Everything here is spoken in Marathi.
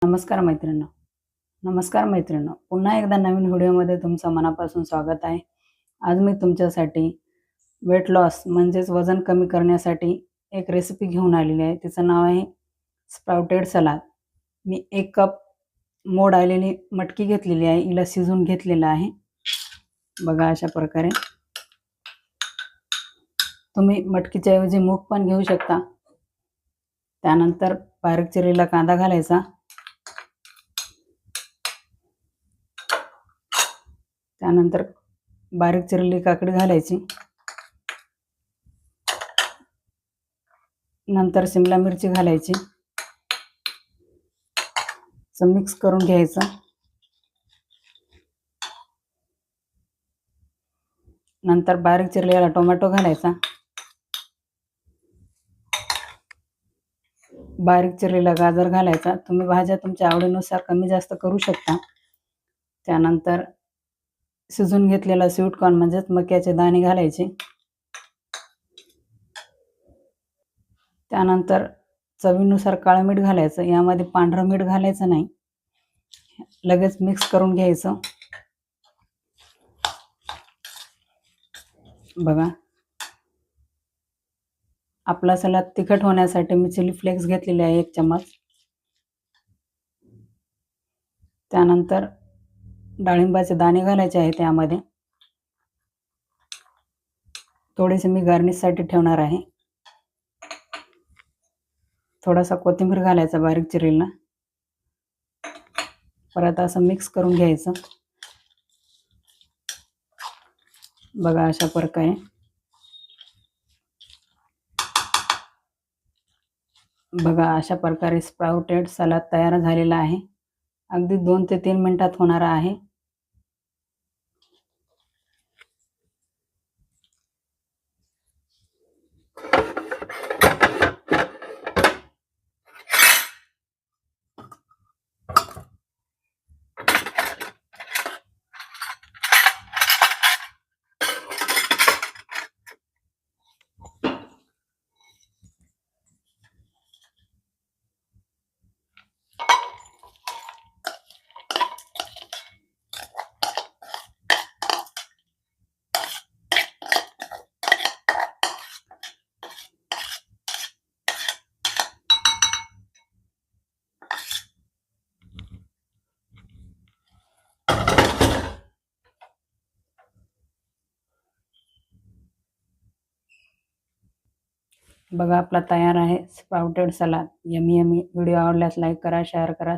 नमस्कार मैत्रिणींनो. नमस्कार मैत्रिणींनो. पुन्हा एकदा नवीन व्हिडिओमध्ये तुमचं मनापासून स्वागत आहे. आज मी तुमच्यासाठी वेट लॉस म्हणजेच वजन कमी करण्यासाठी एक रेसिपी घेऊन आलेली आहे. तिचं नाव आहे स्प्राउटेड सलाद. मी 1 कप मोड आलेली मटकी घेतलेली आहे. हिला शिजवून घेतलेलं आहे. बघा अशा प्रकारे. तुम्ही मटकीच्या ऐवजी मूग पण घेऊ शकता. त्यानंतर बारीक चिरलेला कांदा घालायचा. त्यानंतर बारीक चिरलेली काकडी घालायची. नंतर शिमला मिरची घालायची. मिक्स करून घ्यायचं. नंतर बारीक चिरलेला टोमॅटो घालायचा. बारीक चिरलेला गाजर घालायचा. तुम्ही भाज्या तुमच्या आवडीनुसार कमी जास्त करू शकता. त्यानंतर शिजून घेतलेला स्वीट कॉर्न म्हणजेच मक्याचे दाणे घालायचे. त्यानंतर चवीनुसार काळं मीठ घालायचं. यामध्ये पांढरं मीठ घालायचं नाही. लगेच मिक्स करून घ्यायचं. बघा, आपला सलाद तिखट होण्यासाठी मी चिली फ्लेक्स घेतलेले आहे 1 चम्मच. त्यानंतर डाळिंबाचे दाणे घालायचे आहेत यामध्ये. थोडेसे मी गार्निशसाठी ठेवणार आहे. थोडासा कोथिंबीर घालायचा बारीक चिरलेला. परत असं मिक्स करून घ्यायचं. बघा अशा प्रकारे. बघा अशा प्रकारे स्प्राउटेड सलाद तयार झालेला आहे. अगदी 2 ते 3 मिनिटात होणारा आहे. बघा आपला तयार आहे sprouted salad. Yummy yummy. Video आवडल्यास लाईक करा, शेअर करा,